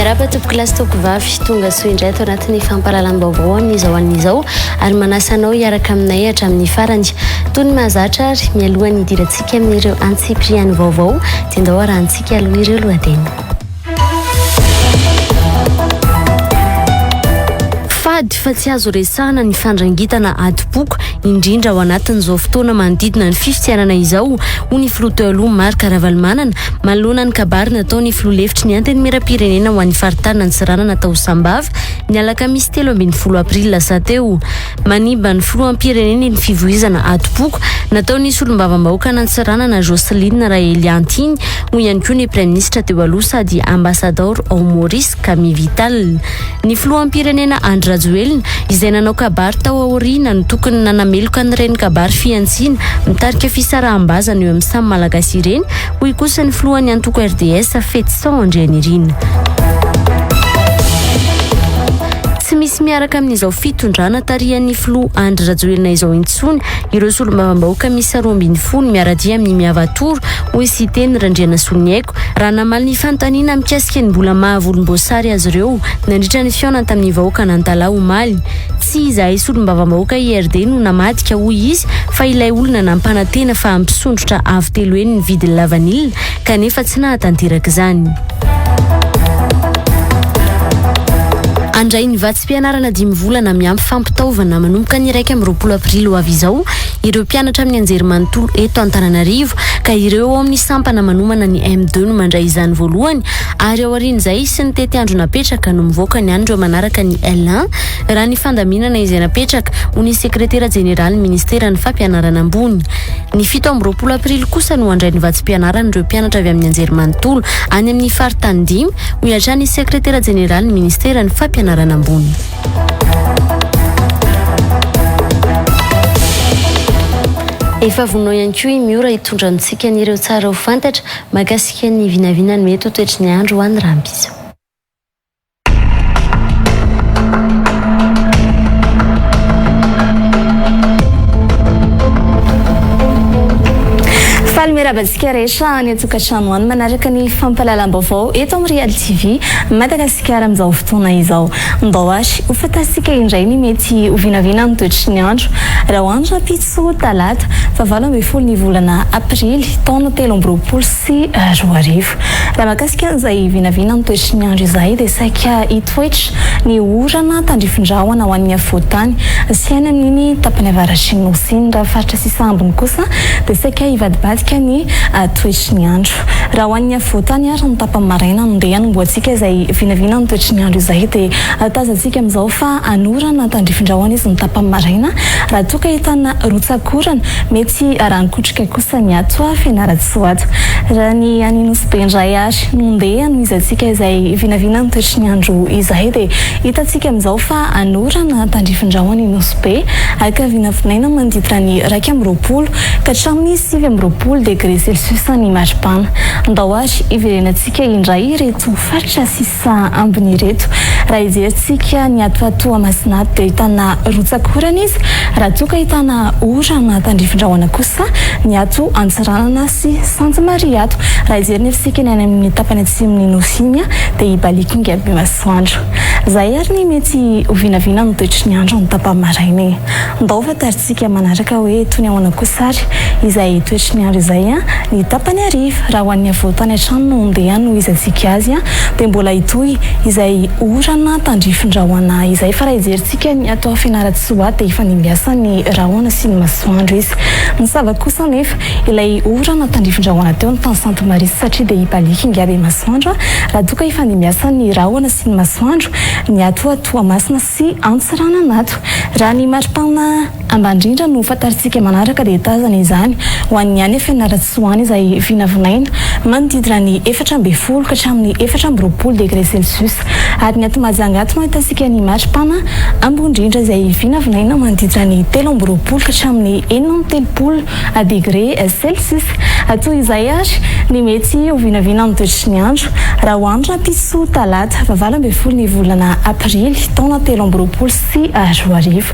miarapa tompoko lasitoko vavy tonga soa indray ato anatin'ny fampahalalam-baovao amin'izao an'izao ary manasanao hiaraka aminay hatramin'ny farany toy ny mahazatra ary mialohan'ny idirantsika amin'ireo antsipriany vaovao dia ndao arahantsika aloha ireo lohateny. Fa tsy azo resahana ny fandrangitana adiboko indrindra ao anatin'izao fotoana manodidina ny fifitsianana izao ho ny filoha teo aloha Marc Ravalomanana manoloana ny kabary nataony filoha lefitry ny anteny miram-pirenena ho an'ny faritany Antsirana natao Sambava ny alakamisy 13 aprila lasa teo. Manimba ny filoham-pirenena ny fivoizana adiboko nataony solombavam-bahoaka Antsirana na Joseline Raeliantiny ho ihany koa ny Prime Ministre teo aloha sady ambassadeur ao Maurice Camille Vital. Ny filoham-pirenena Andra Joelina izay nanao kabary tao aoriana no tokony nanameloka an'ireny kabary fiantsiana mitarika fisaraham-bazana eo amin'ny samy malagasy ireny hoy kosa ny filohan'ny antoko RDS Fetsan Andrianirina. Tsy misy miaraka amin'izao fitondrana tarihan'ny filoha Andry Rajoelina izao intsony ireo solombavam-bahoaka misy 20 miaradia amin'ny miavatoro hoy sy teny Randriana Soniaiko raha namaly ny fanontaniana mikasika ny mbola mahavolomboasary azy ireo nandritra ny fiaonany tamin'ny vahoaka Nantala omaly. Tsy izahay solombavam-bahoaka IRD no namadika hoy izy fa ilay olona nampanantena fa ampisondrotra avy telo eny ny vidiny lavanilina kanefa tsy nahatanteraka izany. Andray ny vatsim-pianarana 10 volana miampy fampitaovana manomboka ny 1 aprily ho avy izao ireo mpianatra amin'ny anjerimanontolo eto Antananarivo ka ireo ao amin'ny sampana manomana ny M2 no mandray izany voalohany ary ao aorian'izay sy ny tety andro napetraka no mivoaka ny andro manaraka ny L1 raha ny fandaminana izay napetraka ho ny sekretera jeneraly ny ministera ny fampianarana ambony. Ny 17 aprily kosa no andray ny vatsim-pianarana ireo mpianatra avy amin'ny anjerimanontolo any amin'ny faritany 5 ho iatra ny sekretera jeneraly ny ministera ny fampianarana ambony. Efa vonao ihany koa miora hitondrantsika an'ireo tsara ho fantatra mahakasika ny vinavinany mety ho toetry ny andro ho an'ny rampizo. Mirabantsika rehetra ny atokantranno any manaraka ny fampahalalam-baovao eto amin'ny Real TV Madagasikara amin'izao fotoana izao. Ndao ary ho fantasika indray ny mety ho vinavina ny toetry ny andro raha ho andro rampitso talata fa 20 ny volana aprily taona 2024 sy 2025. Raha mahakasika an'izay vinavina ny toetry ny andro izay dia saika hitoetra ny orana tandrifindrahona ho an'ny afoatany sy any amin'ny tapany avaratry ny nosiny raha faritra sisa ambiny kosa dia saika hivadibadika ny toetry ny andro. Raha ho an'ny afoatany ary ny tapany maraina andeha nomboantsika izay vinavina ny toetry ny andro izay dia tazantsika amin'izao fa anorana tandrifindrahona izy ny tapany maraina raha toka hitana rotsakorana mety ranokotrika kosa ny ato fianarantsoato. Raha ny aninosy indray ary nondeha no izantsika izay vinavina ny toetry ny andro izay dia hitantsika amin'izao fa anorana tandrifindrahona inosy aka vinavinaina mandiditra ny 20 ka hatramin'ny 20 degré Celsius ny maripana. Ndao ary iverenantsika indray reto faritra sisa ambiny reto. Raha ijerentsika ny atoato Masinato dia hitana rotsakorana izy raha toka hitana orana tandrifindrahona kosa ny ato Antsiranana sy Santa Maria ato. Raha ijerena isika ny any amin'ny tapany atsimon'ny Nosiny dia ibalikinga aby masoandro. Zay ary ny mety ho vinavina ny toetry ny andro ny tapany maraina. Ndao fataritsika manaraka hoe tony ahoana kosa ary izay toetry ny andro izay ny tapany ariva raha ho an'ny avoatany hatrany no andeha no izantsika azy dia mbola hitohy izay orana tandrifindrahona izay fa raha ijerentsika ny atao fianaratsoa dia efa nimbiasa ny rahona sy ny masoandro izy. Ny sava kosa nefa ilay orana tandrifindrahona teo ny tany Santa Maria satria dia ibalikinga aby masoandro raha toka efa nimbiasa ny rahona sy ny masoandro ny ato Toamasina sy Antsirana nato. Raha ny maripana ambandrindra no fataritsika manaraka dia tazana izany ho an'ny any fianaratsoany izay vinavinaina manodidina ny 14 ka hatramin'ny 20 degré Celsius ary ny ato Mahajanga ato mahitasika ny maripana ambondrindra izay vinavinaina manodidina ny 13 ka hatramin'ny 19 degré Celsius. Ato izay ary ny mety ho vinavina ny toetry ny andro raha ho andro rampitso talata 20 ny volana aprily taona 2024 sy 2025.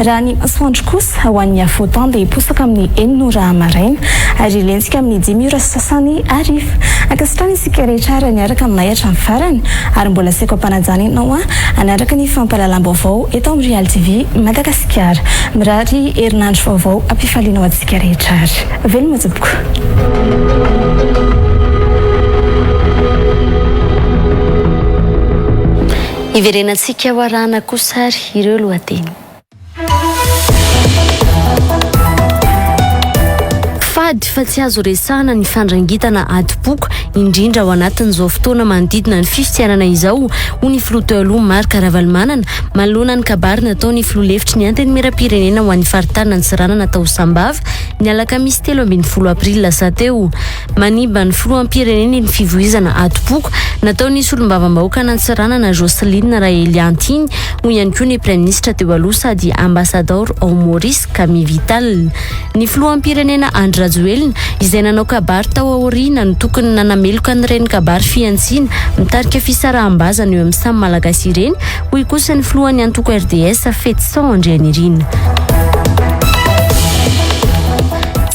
Raha ny masoandro kosa ho an'ny afoatany dia hiposaka amin'ny 9 raha maraina ary ileny antsika amin'ny 10:60 ariva. Akasitrany isika rehetra ary niaraka aminay hatramin'ny farany ary mbola saiko ampanajana ianao anaraka ny fampahalalam-baovao eto amin'ny Real TV Madagasikara. Mirary herinandro vaovao ampifaliana ho antsika rehetra ary. Veloma tsaboko. Iverenantsika ho arahana kosary ireo lohateny. Fady fa tsy azo resahana ny fandrangitana adi-poko indrindra ao anatin'izao fotoana manodidina ny fifidianana izao ho ny filoha teo aloha Marc Ravalomanana manoloana ny kabary nataony filoha lefitry ny antenimieram-pirenena ho an'ny faritany Antsiranana tao Sambava ny alakamisy 13 aprila lasa teo. Manimba ny filoham-pirenena ny fivoizana adi-poko nataony solombavam-bahoaka Antsiranana Jocelyne Raeliantiny ho ihany koa ny Prime Ministre teo aloha sady ambassadeur ao Maurice Camille Vital. Ny filoham-pirenena Andry Rajoelina izay nanao kabary tao aoriana no tokony nanameloka an'ireny kabary fiantsiana mitarika fisaraham-bazana eo amin'ny samy malagasy ireny hoy kosa ny filohan'ny antoko RDS Fetsan Andrianirina.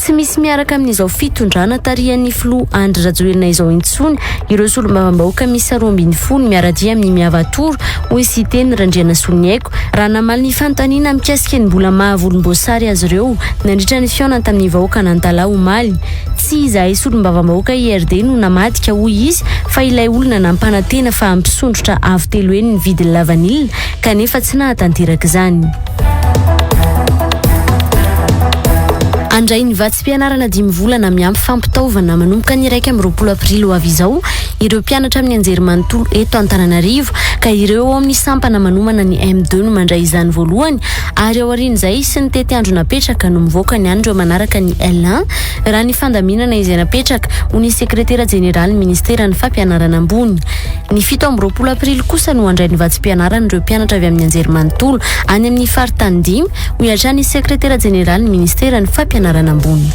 Tsy misy miaraka amin'izao fitondrana tarihan'ny filoha Andry Rajoelina izao intsony ireo solombavam-bahoaka misy 12 miaradia amin'ny miavatoro hoy siteny Randriana Soniaiko raha namaly ny fanontaniana mikasika ny mbola mahavolomboasary azy ireo nandritra ny fiaonany tamin'ny vahoaka Nantala omaly. Tsy izahay solombavam-bahoaka IRD no namadika hoy izy fa ilay olona nampanantena fa ampisondrotra avy telo eny ny vidiny lavanilina kanefa tsy nahatanteraka izany. Andray ny vatsim-pianarana 10 volana miampy fampitaovana manomboka ny 1 aprily ho avy izao ireo mpianatra amin'ny anjerimanontolo eto Antananarivo ka ireo ao amin'ny sampana manomana ny M2 no mandray izany voalohany ary ao aorian'izay sy ny tety andro napetraka no mivoaka ny andro manaraka ny L1 raha ny fandaminana izay napetraka ho ny sekretera jeneraly ny ministera ny fampianarana ambony. Ny 17 aprily kosa no andray ny vatsim-pianarana ireo mpianatra avy amin'ny anjerimanontolo any amin'ny faritany 5 ho iatran'ny sekretera jeneraly ny ministera ny fampianarana ambony.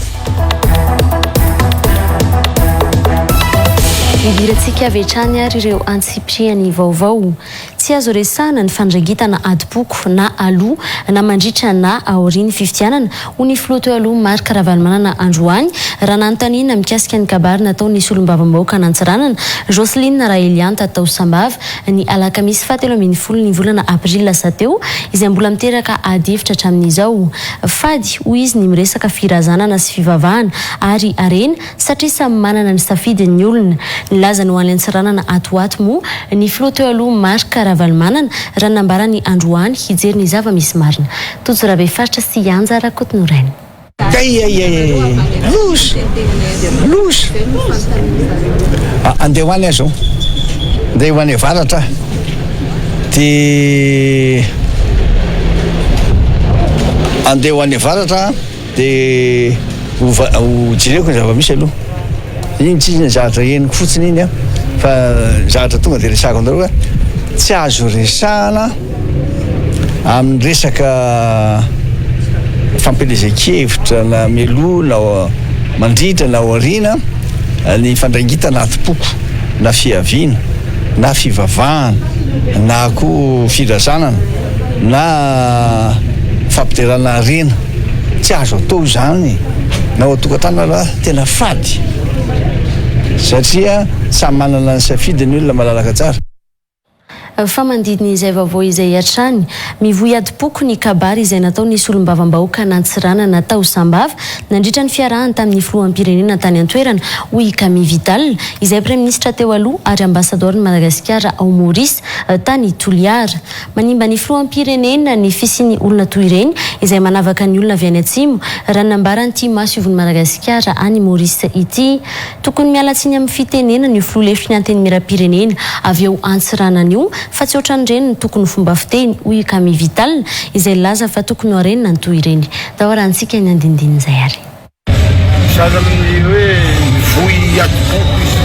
Idirantsika avy hatrany ary ireo antsipiany vaovao. Tsy azo resahana ny fandrangitana adi-poko na aloha na mandritra na aorian'ny fifidianana ho ny filoha teo aloha Marc Ravalomanana androany raha nanontaniana mikasika ny kabary nataony solombavam-bahoaka Antsiranana Jocelyne Raeliantiny tao Sambava ny alakamisy 17 ny volana aprila lasa teo izay mbola miteraka ady hevitra hatramin'izao. Fady hoy izy ny miresaka firazanana sy fivavahana ary arena satria samy manana ny safidin'ny olona. Nilaza ny ho an'ny Antsiranana atoato moa ny filoha teo aloha Marc Ravalomanana raha nambarany androany hijery ny zava-misy marina. Tojo rabe faritra sy Anja Rakotonoraina. Losy andeha ho any azy zao andeha ho any avaratra dia andeha ho any avaratra dia ho jereko ny zava-misy aloha iny tsy ny zavatra eniko fotsiny iny fa zavatra tonga dia resako andareo tsy azo resahana amin'ny resaka fampelezan-kevitra na melona mandritra na aoriana ny fandrangitana adi-poko na fiaviana na fivavahana na koa firazanana na fampiterana arena tsy azo atao zany na ao atokantrano raha tena fady satria samy manana ny safidiny olona malalaka tsara. Fa mandidiny izay vaovao izay hatrany mivoy adi-poko ny kabary izay nataony solombavam-bahoaka Antsiranana tao Sambava nandritra ny fiarahany tamin'ny filoham-pirenena tany an-toerana hoy Camille Vital izay Prime Ministre teo aloha ary ambassadeur ny Madagasikara ao Maurice tany Toliara. Manimba ny filoham-pirenena ny fisian'ny olona toy ireny izay manavaka ny olona avy any atsimo raha nambarany ity masovon'ny Madagasikara any Maurice ity tokony mialatsiny amin'ny fitenena ny filoha lefitry ny antenimieram-pirenena avy ao Antsiranana io fa tsy ohatran'ireny ny tokony fomba fiteny hoy Camille Vital izay laza fa tokony hoarenina ny toy ireny. Dahorantsika ny andindiny izay ary. Saza amin'ny hoe mivoy adi-poko izy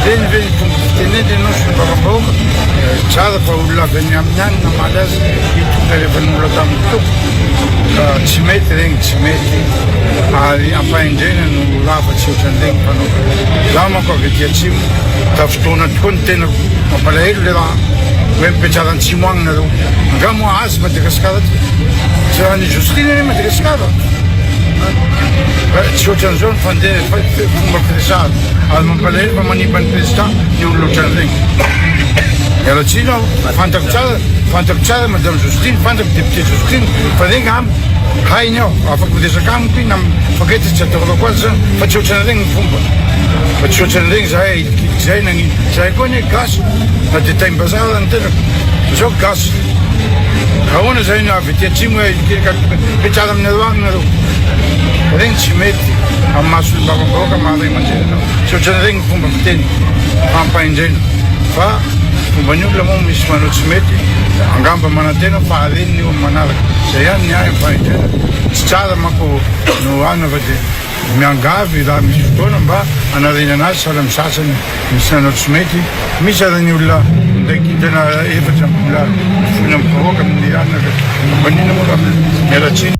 reny ve ny fomba fitenena ianao solombavam-bahoaka tsara fa olona avy any amin'ny any namaly azy hitonga rehefa ny olona tamin'ny toko ka tsy mety regny tsy mety ary ampaindrena no lava tsy ohatran'ireny mpanao za manko avy aty atsimo da fotoana tokoa ny tena mampalahelo le raha hoe mipetrara antsimo agny nareo angamo azy Madagasikara ty tsy raha ny Jocelyne Madagasikara tsy ohatran'izao ny fandeha fomba firesahana ary mampalahelo fa manimba ny président ny olona ohatran'ireny mialatsiny aho fantako tsara madame Justine fantako député Justine fa regny amiko hainy aho afaka miresaka amiko iny fakety tsy ataoko azy zany fa tsy ohatran'ireny ny fomba fa tsy ohatran'ireny zahay zay nagnino zahay koa ny gasy na dia taim-bazara ny tenako zao gasy ahoana zay no avy ety atsimo hoe petrara aminareo agny nareo regny tsy mety amin'ny masolom-bavam-bahoaka maharay manjery tsy ohatran'ireny ny fomba fiteny fampahindraina fa fomba ny olona moa misy manao tsy mety angamba manantena fa hareny io manaraka zay ihany ny ahy fahindraina tsy tsara manko no ana fa dia miangavy raha misy fotoana mba anarena anazy sahala amin'ny sasany misy nanao tsy mety misy ara ny olona ndraiky tena efatra mbola fony amin'ny vahoaka amin'ny anina manina moa mialatsiny.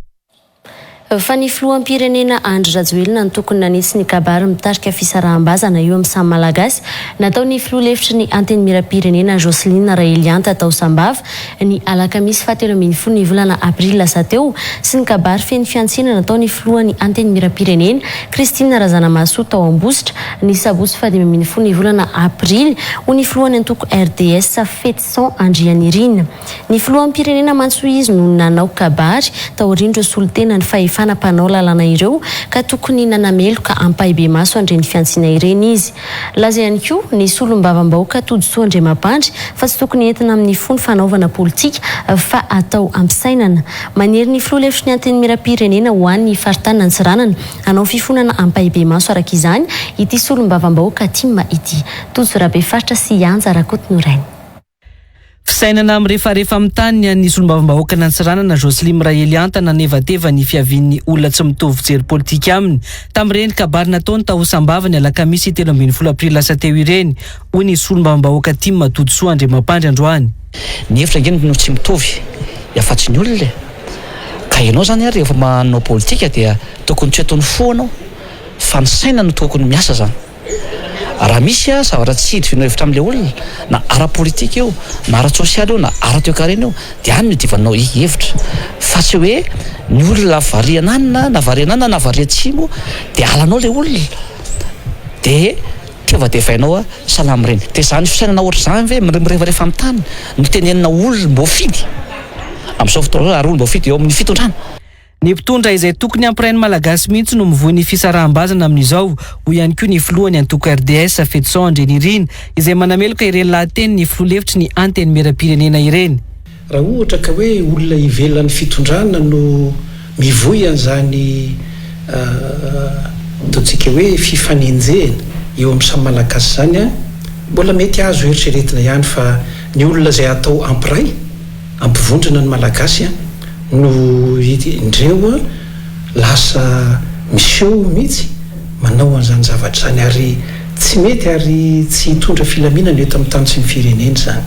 Fa ny filoham-pirenena Andry Rajoelina ny tokony nanisy ny kabary mitarika fisaraham-bazana eo amin'ny samy malagasy natao ny filoha lefitry ny anteny miram-pirenena Jocelyne Raelianta tao Sambava ny alakamisy 17 ny volana avril lasa teo sy ny kabary feno fiantsena natao ny filohan'ny anteny miram-pirenena Christine Razanamahasoa tao Ambositra ny sabotsy 15 ny volana avril ho ny filohan'ny antoko RDS Fetson Andrianirina ny filoham-pirenena Mantsoizy no nanao kabary tao Rindro Solitena ny fanampanao lalana ireo ka tokony nanameloka ampahebe maso andreny fiantsina ireny izy. Laza ihany koa ny solom-bavam-bahoaka Tojosoa Andriamampandry fa tsy tokony entina amin'ny fony fanaovana politika fa atao ampisainana. Manery ny filoha lefitry ny anteny miram-pirenena ho an'ny faritany Antsiranana hanao fifonana ampahebe maso araka izany ity solom-bavam-bahoaka Timma ity. Tojo Rabefaritra sy Anja Rakotonorainy. Fisainana amin'ny rehefarehefa amin'ny tany ny solombavam-bahoaka Antsiranana Jocelyne Raelianta nanevateva ny fiavian'ny olona tsy mitovy jery politika aminy tamin'ireny kabary nataony tao Sambava ny alakamisy 17 aprily lasa teo ireny hoy ny solombavam-bahoaka Timma Tojosoa Andriamampandry androany. Ny hevitra ngeny no tsy mitovy yafatsy ny olona ka ianao zany ary rehefa manao politika dia tokony tsy ataony fo anao fa ny saina no tokony miasa zany. Raha misy zavatra tsy hiditra vinao hevitra amin'ilay olona na ara-politika io na ara-tsosialy io na ara-toekarena io dia any no divanao hevitra fa tsy hoe ny olona varianana na varianana na variatsimo dia alanao ilay olona dia tevadevainao salamy reny dia zany fisainana ohatra zany ve mirehefarehefa amin'ny tany no tenenina olona mbo fidy amin'izao fotoana ary olona mbo fidy eo amin'ny fitondrana. Ny mpitondra izay tokony ampirainy malagasy mihitsy no mivoy ny fisaraham-bazana amin'izao ho ihany koa ny filohany antoko RDS Fetson Andrianirina izay manameloka ireny lahateny ny filoha lefitry ny anteny miram-pirenena ireny. Raha ohatra ka hoe olona ivelan'ny fitondrana no mivoy an'izany ataontsika hoe fifanenjehana eo amin'ny samy malagasy zany mbola mety azo eritreretina ihany fa ny olona izay atao ampiray ampivondrona ny malagasy no indreo lasa miseho mihitsy manao an'izany zavatra zany ary tsy mety ary tsy hitondra filaminana eto amin'ny tany sy ny firenena zany.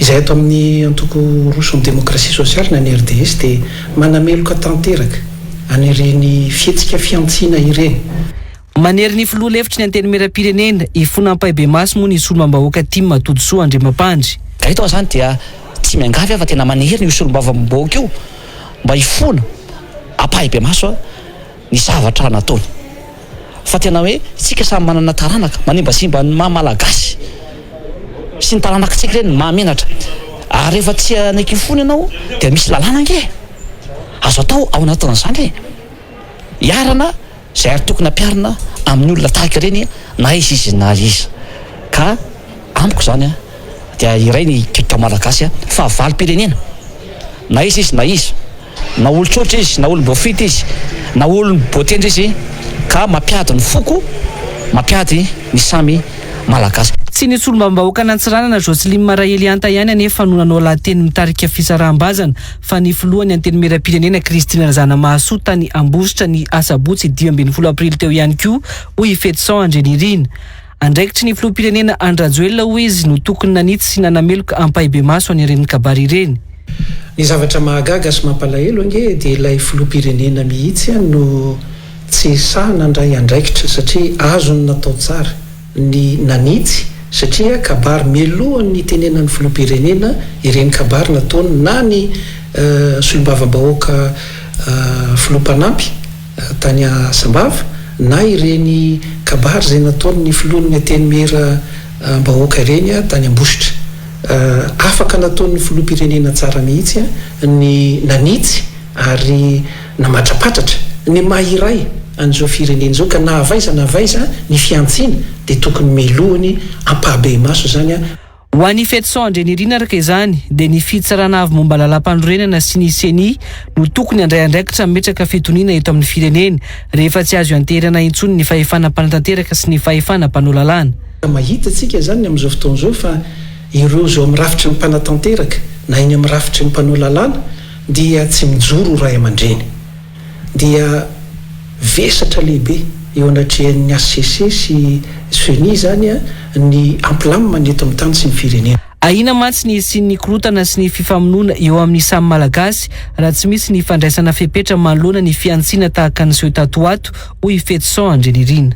Izay ato amin'ny antoko roso ny démocratie sociale na ny RDS dia manameloka tanteraka anireny fihetsika fiantsiana ireny. Manery ny filoha lefitry ny anteny miram-pirenena ifona ampahebe maso moa ny solombavam-bahoaka Timma Tojosoa Andriamampandry. Ka ito zany dia tsy miangavy fa tena manery ny solombavam-bahoaka io mba ifona ampahebe maso ny zavatra nataony fa tena hoe tsika samy manana taranaka manimbasimba ny malagasy sy ny taranaka tsika ireny mahamenatra ary rehefa tsy anaiky fona ianao dia misy lalàna nge azo atao ao anatin'izany iarana zay ary tokony ampiarina amin'ny olona tahaka ireny na izy na izy ka amiko zany dia iray ny kitoka malagasy fa valim-pirenena na izy na izy na olo-tsotra izy na olo-boafity izy na olo-boatendry izy ka mampiady ny foko mampiady ny samy malagasy. Tsy ny solombavam-bahoaka Antsiranana Jocelyne Raelianta ihany anefa no nanao lahateny mitarika fisaraham-bazana fa ny filohany anteny miram-pirenena Christine Razanamahasoa tany Ambositra ny asabotsy 12 aprily teo ihany koa hoy Fetson Andrianirina. Andraikitry ny filoham-pirenena Andry Rajoelina hoy izy no tokony nanitsy sy nanameloka ampahebe maso anireny kabary ireny. Ny zavatra mahagaga sy mampalahelo ange dia ilay filoham-pirenena mihitsy no tsy sahana andray andraikitra satria azony natao tsara ny nanitsy satria kabary mialohan'ny tenenan'ny filoham-pirenena ireny kabary nataony na ny solombavam-bahoaka filoha-mpanampy tany Sambava na ireny kabary zay nataony filoany ateny mera mbahoaka ireny tany Ambositra afaka nataony filoham-pirenena tsara mihitsy ny nanitsy ary namatrapatratra ny mahiray an'izao firenena zao ka nahavaisa ny fiantsiana dia tokony melohany ampahabe maso zany ho an'ny fetson andrenirina araka izany dia ny fitsarana avy momba lalam-pandrorenana sy ny seni no tokony andray andraikitra mimetraka fitoniana eto amin'ny firenena rehefa tsy azo anterana intsony ny fahefana mpanatanteraka sy ny fahefana mpanao lalàna. Mahita tsika zany amin'izao fotoan'izao fa ireo zao amin'ny rafitry ny mpanatanteraka na iny amin'ny rafitry ny mpanao lalàna dia tsy mijoro ray aman-dreny, dia vesatra lehibe eo anatrehan'ny ACC sy SENI zany ny ampilamina eto amin'ny tany sy ny firenena. Ahina mantsy ny sy ny korotana sy ny fifamonoana eo amin'ny samy malagasy raha tsy misy ny fandraisana fepetra manoloana ny fiantsiana tahaka ny seho tatoato hoy Fetson Andrenirina.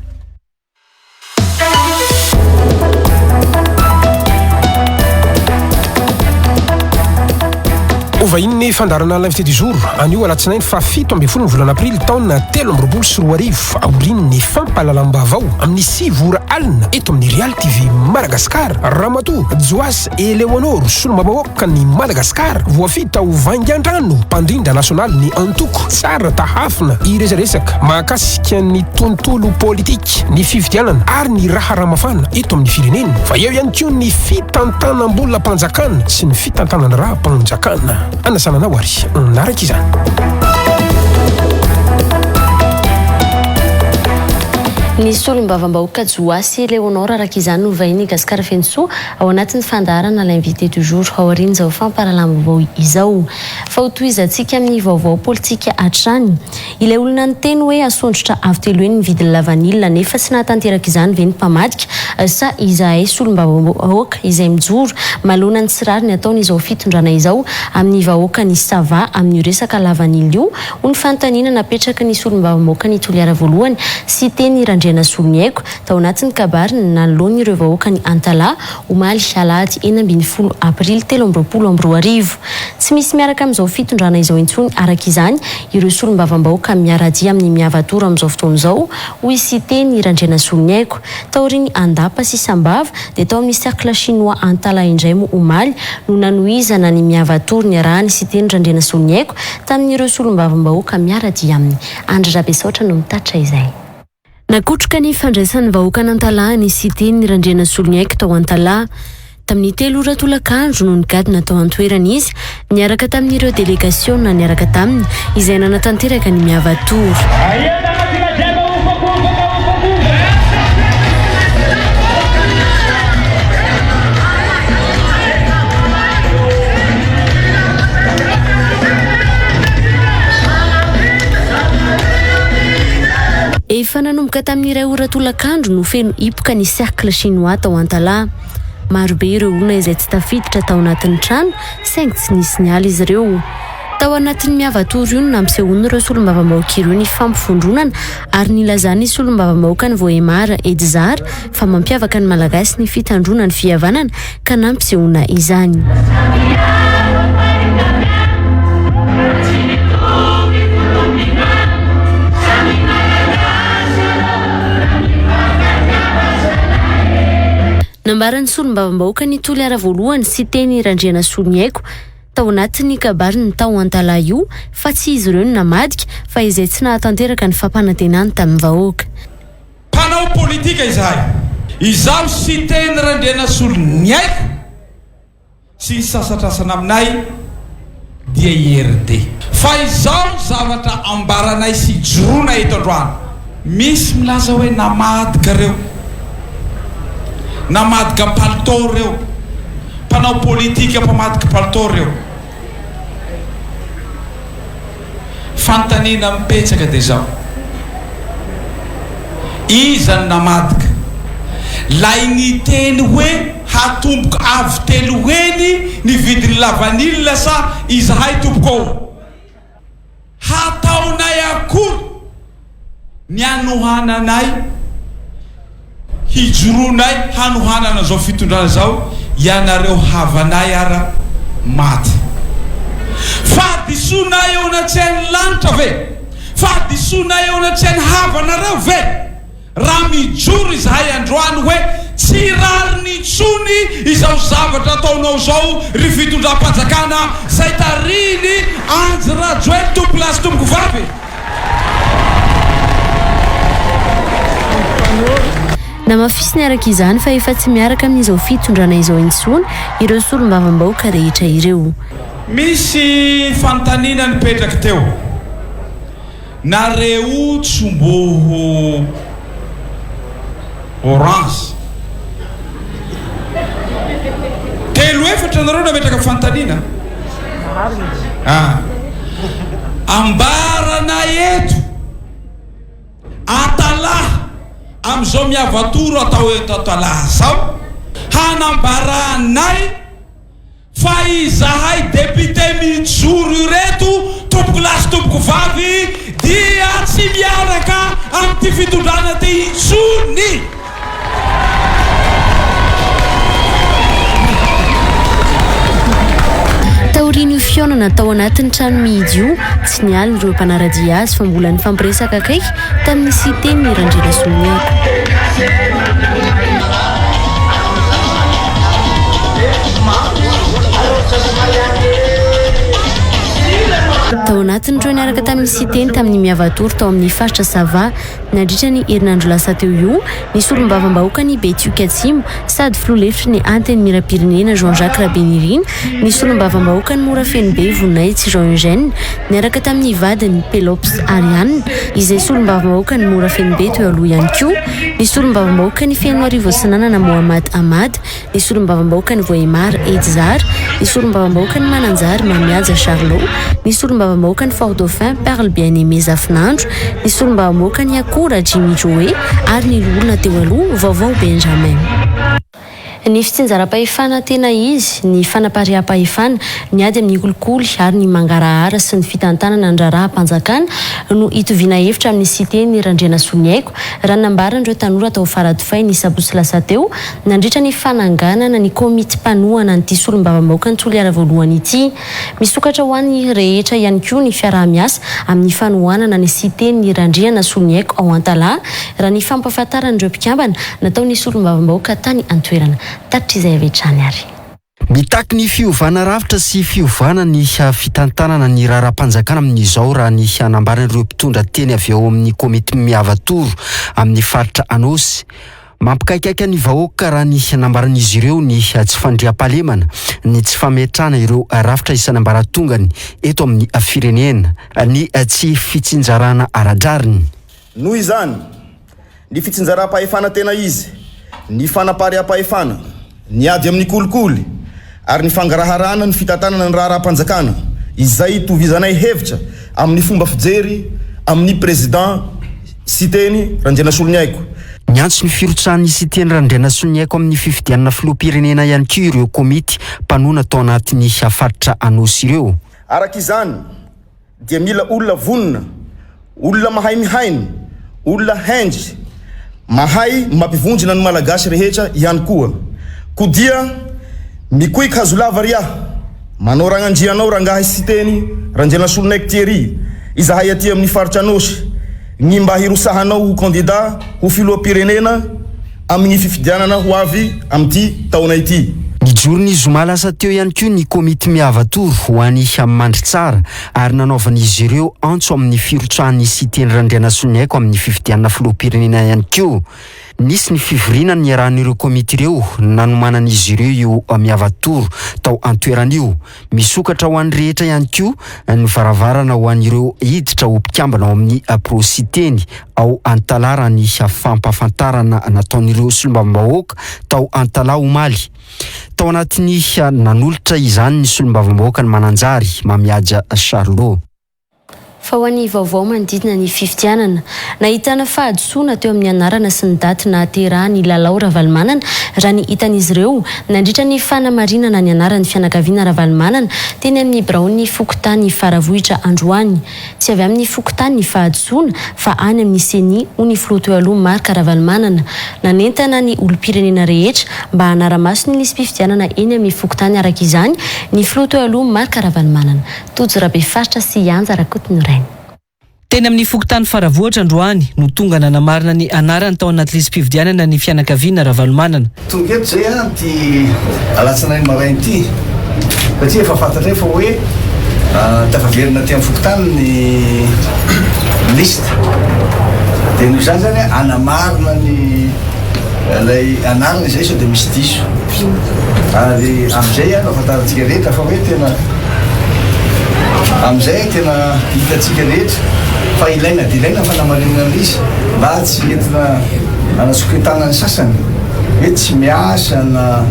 Ovahiny ny fandarana l'invité du jour anio alatsinainy fa 7 ny volana aprily taona 2024 aoriny ny fampalalambavao amin'ny 6 ora alina eto amin'ny Real TV Madagascar. Ramatoa Joas Eleonor Solombabaoka ny Madagascar voafita ho vaingan-drano mpandrindra nasionaly ny Antoko tsara tahafina iresaresaka mahakasika ny tontolo politika ny fifidianana ary ny raha ramafana eto amin'ny firenena fa eo ihany koa ny fitantanam-bola mpanjakana sy ny fitantanana raha mpanjakana. Anasana wari naraka izany. Ny solombavam-bahoaka Joasy Eleonora araka izany no vahiny Gasikara Fenso ao anatin'ny fandarana l'invité du jour aoriana zao famparalam-bavao izao. Fa ho tohizantsika amin'ny vaovao politika hatrany. Ilay olona niteny hoe asondrotra avy telo eny ny vidiny lavanilina nefa tsy nahatanteraka izany ve ny mpamadika sa izahay solombavam-bahoaka izay mijoro malona ny tsirary ataony izao fitondrana izao amin'ny vahoaka ny Sava amin'ny resaka lavanilina io ho ny fanontaniana napetraka ny solombavam-bahoaka ny Toliara voalohany sy teny Randriana Soloniaiko tao anatin'ny kabary nanoloany ireo vahoaka ny Antala omaly alahady 20 aprily 2024. Tsy misy miaraka amin'izao fitondrana izao intsony araka izany ireo solombavam-bahoaka miaradia amin'ny miavatora amin'izao fotoana izao hoy sy teny Randriana Soloniaiko taoriny Andapa sy Sambava dia tao amin'ny cercle chinois Antala indray mo omaly no nanohizana ny miavatora ny arahany sy teny Randriana Soloniaiko tamin'ireo solombavam-bahoaka miaradia amin'ny Andry Rabesaotra no mitatra izay. Nakotraka ny fandraisan'ny vahoaka n'Antala ny siteny Randriana Soloniaiko tao Antala tamin'ny 3 ora tolakandro no nigadina tao an-toerana izy niaraka tamin'ireo délégation niaraka taminy izay nanatanteraka ny miavatora. Efa nanomboka tamin'ny 2 ora tolakandro no feno hipoka ny cercle chinois tao Antala. Marobe ireo olona izay tsy tafiditra tao anatin'ny trano saingy tsy nisy niala izy ireo. Tao anatin'ny miavatora io no nampisehoana ireo solombavam-bahoaka ireo ny fampifondronana ary nilazany ny solombavam-bahoaka ny Voemara Edzar fa mampiavaka ny malagasy ny fitandrona ny fihavanana ka nampisehoana izany. Nambaran'ny solombavam-bahoaka ny Toliara voalohany sy teny Randriana Soloniaiko tao anatin'ny kabary ny tao Antala io fa tsy izy ireo no namadika fa izay tsy nahatanteraka ny fampanantenana tamin'ny vahoaka. Mpanao politika izaho sy teny Randriana Soloniaiko sy sasatrasana aminay dia IRD fa izaho zavatra ambaranay sy jorona eto androany misy milaza hoe namadika reo namadika palto reo mpanao politika mpamadika palto reo fantanina mipetsaka dia zao izany namadika lay ny teny hoe hatomboko avy telo eny ny vidiny lavanilina sa izahay tompoko hataonay akory ny anohananay hijoronay hanohanana zao fitondrana zao ianareo havanay ara maty fa disonay eo anatsy ny lanitra ve fahadisoana eo anatrany havanareo ve raha mijoro izahay androany hoe tsy rariny tsony izao zavatra ataonao zao ry fitondram-panjakana zay tariny Anjy Rajoelina tompolasy tomboko vavy. namafisiny araka izany fa efa tsy miaraka amin'izao fitondrana izao intsony ireo solombavam-bahoaka rehetra ireo. Misy fanontaniana nipetraka teo nareo tsomboho Orange telo efatra nareo nametraka fanontaniana ambarana eto atalahy am'izao miavatoro atao eto atalahy zao hanambaranay fa izahay député mijoro reto tompoko lasy tompoko vavy dia tsy miaraka amin'ity fitondrana ty intsony. taoriny fionana tao anatin'ny trano mihidy io tsy nialina ireo mpanaradia azy fa mbola nifampiresaka akaiky tamin'ny siteny Randriana Soniako. tao anatin'ireo niaraka tamin'ny siteny tamin'ny miavatory tao amin'ny faritra Sava nandritra ny herinandro lasa teo io ny solombavam-bahoaka ny Betioka Atsimo sady filoha-hevitra ny anteny miram-pirenena Jean-Jacques Rabenirina ny solombavam-bahoaka ny Morafenibe Vonaitsy Jean Eugène niaraka tamin'ny vadiny Pelops Ariane izay solombavam-bahoaka ny Morafenibe teo aloha ihany koa ny solombavam-bahoaka ny Fenoarivo Sinanana Mohamad Ahmad ny solombavam-bahoaka ny Voemar Edzar ny solombavam-bahoaka ny Mananjary Mamiaja Charlot ny solombavam-bahoaka ny Fort Dauphin Perle Bien-Aimé Zafinandro ny solombavam-bahoaka ny Akora Jimmy Joe ary ny olona teo aloha Vaovao Benjamin. Ny fitsinjaram-pahefana tena izy ny fanapariam-pahefana ny ady amin'ny kolikoly ary ny mangarahara sy ny fitantanana ny raharaha-mpanjakana no hitoviana hevitra amin'ny siteny Randriana Soniaiko raha nambaran'ireo tanora tao Faradofay ny sabotsy lasa teo nandritra ny fananganana ny komity mpanohana nyity solombavam-bahoaka ny Toliara voalohany ity misokatra ho an'ny rehetra ihany koa ny fiaraha-miasa amin'ny fanohanana ny siteny Randriana Soniaiko ao Antalaha raha ny fampafantaran'ireo mpikambana nataon'ny solombavam-bahoaka tany an-toerana. Mitaky ny fiovana rafitra sy fiovana ny fitantanana ny raharaha-mpanjakana amin'izao raha ny hanambaran'ireo mpitondra teny avy ao amin'ny komity miavatoro amin'ny faritra Anosy. Mampikaikaiky ny vahoaka raha ny hanambaran'izy ireo ny tsy fandriam-pahalemana ny tsy fametrana ireo rafitra isanambaratongany eto amin'ny firenena ny tsy fitsinjarana aradrariny. Noho izany ny fitsinjaram-pahefana tena izy ny fanapariam-pahefana ny ady amin'ny kolikoly ary ny fangaraharana ny fitantanana ny raharaha-mpanjakana izay tovizanay hevitra amin'ny fomba fijery amin'ny président siteny Randriana Soniaiko. Ny antso ny firotsahan'ny siteny Randriana Soniaiko amin'ny fifidianana filoham-pirenena ihany koa ireo komity mpanona tao anatin'ny faritra Anosy ireo. Araka izany dia mila olona vonona, olona mahay mihainy, olona hendry mahay mampivondrina ny malagasy rehetra ihany koa. Kodia mikoiky hazo lava ry aho manao ragnandrianao rangahy siteny Randriana Soniaiko Thierry izahay aty amin'ny faritra Anosy ny mba hirosahanao ho candidat ho filoham-pirenena amin'ny fifidianana ho avy amin'ity taona ity. Nijoro ny zoma lasa teo ihany koa ny komity miavatoro ho an'ny mandry tsara ary nanaovan'izy ireo antso amin'ny firotsahan'ny siteny Randriana Soniaiko amin'ny fifidianana filoham-pirenena ihany koa. Nisy ny fivoriana ny arahan'ireo komity ireo nanomanan'izy ireo io miavatoro tao an-toeran'io. Misokatra ho an'ny rehetra ihany koa ny varavarana ho an'ireo hiditra ho mpikambana ao amin'ny prositeny ao Antalaha ny fampafantarana nataon'ireo solombavam-bahoaka tao Antalaha omaly. Tao anatin'ny nanolotra izany ny solombavam-bahoaka ny Mananjary Mamiaja Charlot. Fa ho an'ny vaovao manodidina ny fifidianana nahitana fahadisoana teo amin'ny anarana sy ny daty nahaterahan'ny Lalao Ravalomanana raha ny hitan'izy ireo nandritra ny fanamarinana ny anaran'ny fianakaviana Ravalomanana teny amin'ny Braony Fokotany Faravohitra Androany. Tsy avy amin'ny Fokotany ny fahadisoana fa any amin'ny Seny ho ny filoha teo aloha Marc Ravalomanana nanentana ny olom-pirenena rehetra mba hanara-maso ny lisy mpifidianana eny amin'ny Fokotany araka izany ny filoha teo aloha Marc Ravalomanana. Tojo Rabefaritra sy Anja Rakotony Rainy. Teny amin'ny fokotany faravohatra androany no tonga nanamarina ny anarany tao anaty lisam-pividianana ny fianakaviana Ravalomanana. Tonga eto zay ty alatsinainy marainy ity satria efa fantatra efa hoe tafaverina ty amin'ny fokotany ny lista dia noho izany zany anamarina ny lay anarana izay sao dia misy diso ary amin'izay afantarantsika rehetra fa hoe tena amin'izay tena hitatsika rehetra fa ilaina dia ilaina fanamarinana an'izy mba tsy entina anasoketana ny sasany hoe tsy miasa na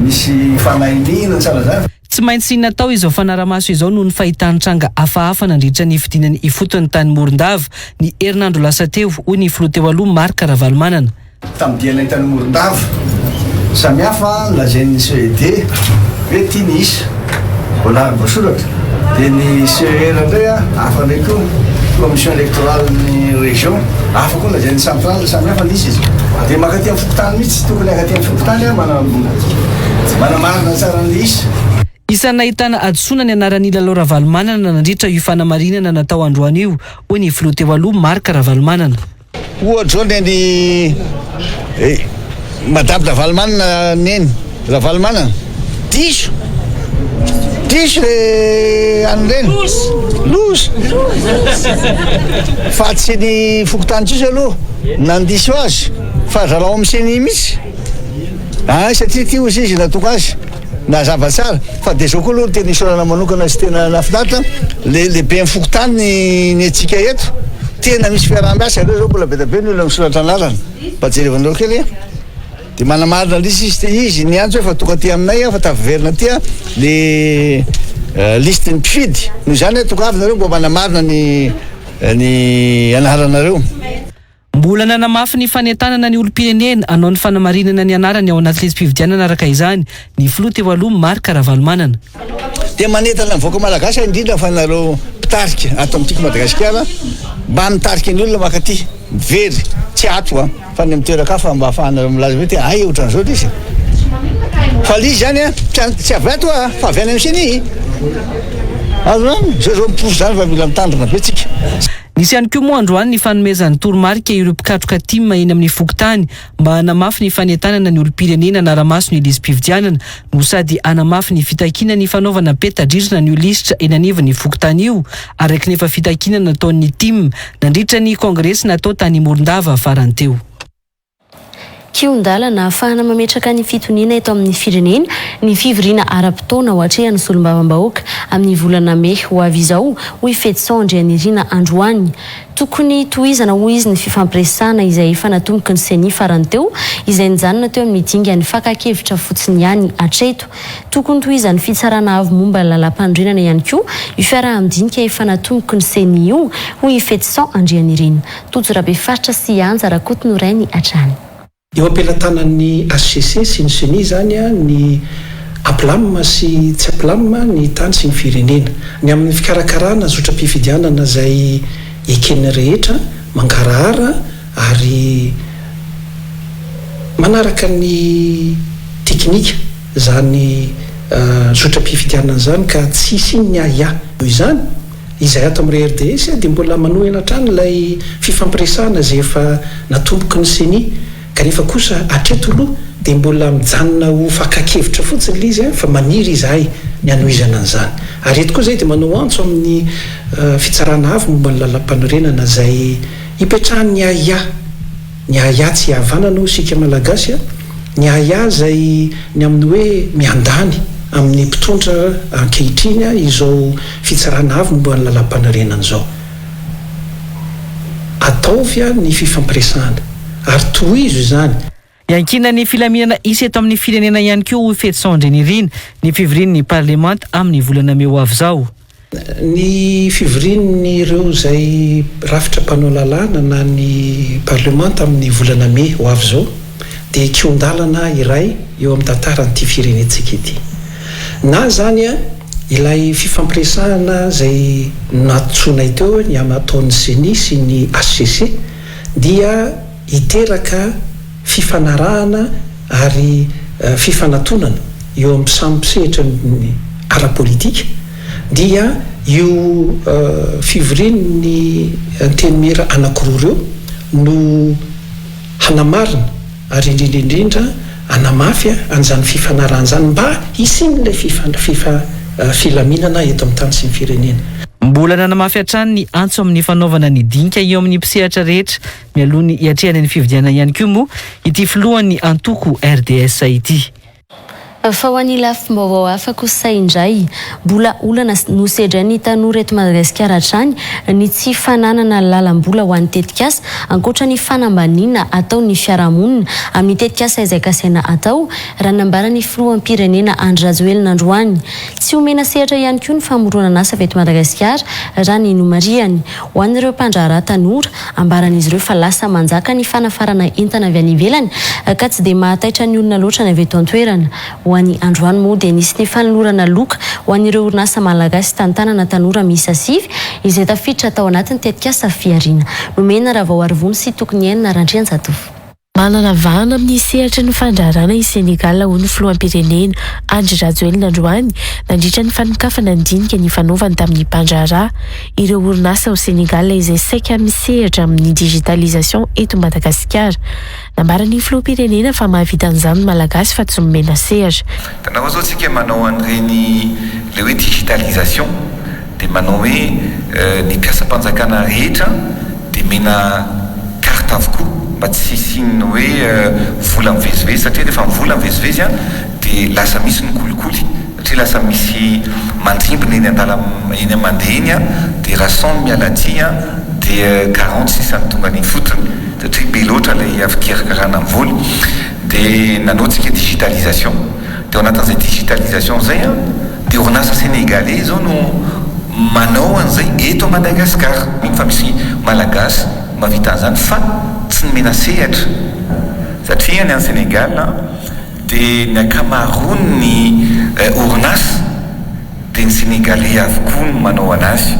misy fanahinina tsara zany. Tsy maintsy natao izao fanaramaso izao noho ny fahitany tranga hafahafa nandritra ny fidinany ifotony tany Morondava ny herinandro lasa teo hoy ny filoha teo aloha Marc Ravalomanana. Tamin'ny dianay tany Morondava samihafa lazain'ny CED hoe tia ny isa voalary voasoratra dia ny CER indray hafa indray koa commission électorale ny région hafa koa lazain'ny centrale samihafa nisy izy dia makaty amin'ny fokotany mihitsy tokony akaty amin'ny fokotany manamarina tsara ny isa. Isan'ny nahitana adosoana ny anaran'ny Lalao Ravalomanana nandritra io fanamarinana natao androany io hoy ny filoha teo aloha Marc Ravalomanana. Ohatra ny madame Ravalomanana neny Ravalomanana diso an'ireny loso fa tsy ny fokotany tsisy aloha nandiso azy fa zalao amin'seny mihitsy satria ty ozy izy natoko azy na zava-tsara fa dia zao koa aloha tena isorana manokana sy tena nafinaritra lehibe amin'ny fokotany ny antsika eto tena misy fiaraham-biasa ireo zao mbola be da be ny olona misoratra anarana mba jerevanareo kely dia manamarina lisy izy ny antso hoe fa toka ty aminay fa tafiverina tya le liste ny mpifidy noho izany hoe toka avy nareo mba manamarina ny anaranareo. Mbola nanamafy ny fanentanana ny olom-pirenena hanao ny fanamarinana ny anarany ao anaty lisam-pividianana araka izany ny filoha teo aloha Marc Ravalomanana. Dia manentana mivoaka malagasy indrindra fa nareo mpitarika ato amin'tika Madagasikara mba mitarika ny olona makaty very tsy ato fa ny mitoerakafa mba ahafahanareo milaza hoe ay ohatran'izao izy fa lizy zany tsy avy ato fa avy any amin'seny azonany zao miposy zany fa mila mitandrina be tsika. Nisy ihany koa moa androany ny fanomezan'ny toromarika ireo mpikatroka tima eny amin'ny fokotany mba hanamafy ny fanentanana ny olom-pirenena anaramaso ny lisam-pividianana no sady hanamafy ny fitakiana ny fanaovana peta-drirana ny lisitra eny anivon'ny fokotany io araka nefa fitakiana nataon'ny tima nandritra ny kongresy natao tany Morondava farany teo. Kiondalana ahafahana mametraka ny fitoniana eto amin'ny firenena ny fivoriana ara-potoana ho atrehany solombavam-bahoaka amin'ny volana May ho avy izao ho ifetisandry anirina androany. Tokony tohizana ho izy ny fifampiresahana izay efa natomboky ny seny farany teo izay nijanona teo amin'ny dinga ny fakakevitra fotsiny ihany hatreto. Tokony tohizany fitsarana avy momba lalam-pandrenana ihany koa io fiaraha-midinika efa natomboky ny seny io ho ifetisandry anirina. Tojorabe faritra sy anja rakoto norainy atrany. Eo ampelantanan'ny HCC sy ny seni zany ny aplam sy tsy aplam ny tany sy ny firenena ny amin'ny fikarakarana zotra-pifidianana zay ekeny rehetra mangarahara ary manaraka ny teknika zany zotra-pifidianana zany ka tsisy ny aya izany izay ato amin'ny RDS dia mbola manohana hatrany ilay fifampiresahana zay efa natomboky ny seni kanefa kosa atreto aloha dia mbola mijanona ho fakakevitra fotsiny ilay izy fa maniry izahay ny anohizana an'izany ary eto koa zay dia manao antso amin'ny fitsarana avy momba ny lalam-panorenana zay hipetrahan'ny ny aya tsy havanana ho sika malagasy ny aya zay ny amin'ny hoe miandany amin'ny mpitondra ankehitriny izao fitsarana avy momba ny lalam-panorenana izao ataovy ny fifampiresahana ary tohizo izany. Iankina ny filaminana isa eto amin'ny firenena ihany koa ho fetisandry anirina ny fivorian'ny parlemanta amin'ny volana May ho avy izao. Ny fivorian'ny ireo zay rafitra mpanao lalàna na ny parlemanta amin'ny volana May ho avy izao dia kiondalana iray eo amin'ny tantaran'ity firenentsika ity. Na zany ilay fifampiresahana zay natsoinay teo ny ataon'ny seni sy ny HCC dia hiteraka fifanarahana ary fifanatonana eo amin'ny samy mpisehatra ny ara-politika dia io fivorininy anteny mira anakiroa reo no hanamarina ary indrindraindrindra anamafy an'izany fifanarahan'izany mba isin'ilay filaminana eto amin'ny tany sy ny firenena. Mbola nanamafy hatrany ny antso amin'ny fanaovana ny dinika eo amin'ny mpisehatra rehetra mialoha ny hiatrehana ny fividiana ihany koa moa ity filohan'ny antoko RDS ity. Fa ho an'ny lafim-baovao hafa kosa indray mbola olana nosedran'ny tanora eto Madagasikara hatrany ny tsy fananana lalam-bola ho an'ny tetikasa ankoatra ny fanambaniana ataon'ny fiarahamonina amin'ny tetikasa izay kasaina atao raha nambarany filoham-pirenena Andry Rajoelina androany. Tsy omena sehatra ihany koa ny famoronana asa eto Madagasikara raha ny nomariany ho an'ireo mpandraharaha tanora ambaran'izy ireo fa lasa manjaka ny fanafarana entana avy any ivelany ka tsy dia mahataitra ny olona loatra ny avy eto an-toerana. Ho an'ny androany moa dia nisy ny fanolorana loka ho an'ireo orinasa malagasy tantanana tanora miisa 5 izay tafiditra tao anatin'ny tetikasa fiariana. Nomena Ravaoarivony sy tokony enina Randrianjatovo. Manana vahana amin'ny sehatra ny fandraharana i Senegal ho ny filoham-pirenena Andry Rajoelina androany nandritra ny fanokafana ndinika ny fanaovany tamin'ny mpandraharaha ireo orinasa ao Senegal izay saika misehatra amin'ny digitalisation eto Madagasikara. Nambarany filoham-pirenena fa mahavita an'izany malagasy fa tsy nomena sehatra. Tanao zao tsika manao an'ireny le hoe digitalisation dia manao hoe ny mpiasa-mpanjakana rehetra dia mena carte avokoa mba tsy sisiny hoe vola mivezivezy satria rehefa vola mivezivezy dia lasa misy ny kolikoly satria lasa misy mandrimbona eny andala eny mandeha eny dia raha 100 mialadia dia 40 sisany tonga ny fotony satria be loatra ilay avikerakarana amin'ny vola. Dia nanaotsika digitalisation dia ao anatin'izay digitalisation zay dia orinasa sénégalais zao no manao an'izay eto Madagasikara fa misy malagasy mavita an'izany fa tsy nomena sehatra satria ny any Sénégal dia ny ankamaroany ny orinasa dia ny sénégalais avokoa no manao anazy.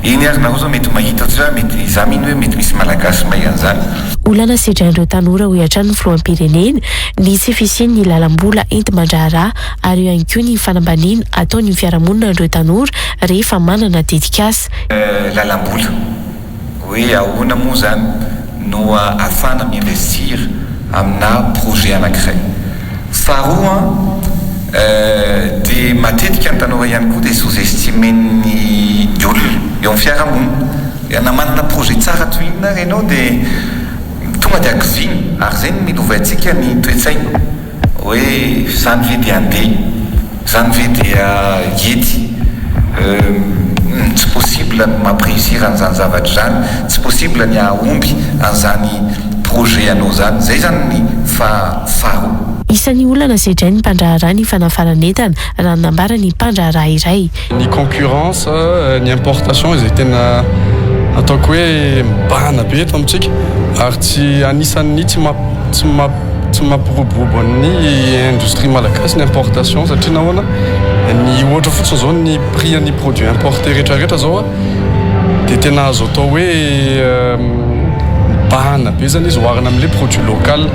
Eny ary nareo zao mety mahita ohatry mety za mino hoe mety misy malagasy mahay an'izany. Olana sedrain'ireo tanora ho hiatrany ny filoham-pirenena ny tsy fisian'ny lalam-bola enti-mandraharaha ary ihany koa ny fanambaniana ataon'ny fiarahamonina ireo tanora rehefa manana tetikasa. Lalam-bola hoe ahoana moa zany no ahafahana miinvestir amina projet anankiray. Faharoa dia matetika ny tanora ihany koa dia sous-estimen'ny olona eo amin'ny fiarahamonina namanana projet tsara toy inona renao dia tonga dia akiviny ary zay no milovy antsika ny toe-tsaina hoe zany ve dia andeha zany ve dia ety tsy possible ny mampiréussir an'izany zavatra zany tsy possible ny ahomby an'izany projet anao zany zay zany ny faharoa. Isan'ny olana sedrainy mpandraharaha ny fanafaranentana raha nambara ny mpandraharaha iray. Ny concurrence, ny importation izay tena ataoko hoe mibahana be eto amintsika ary tsy anisan'ny tsy mampiroborobo ny industrie malagasy ny importation satria nahoana ny ohatra fotsiny zao ny prix ny produit importé rehetrarehetra zao dia tena azo atao hoe mibahana be zany izy oharina amin'ilay produit local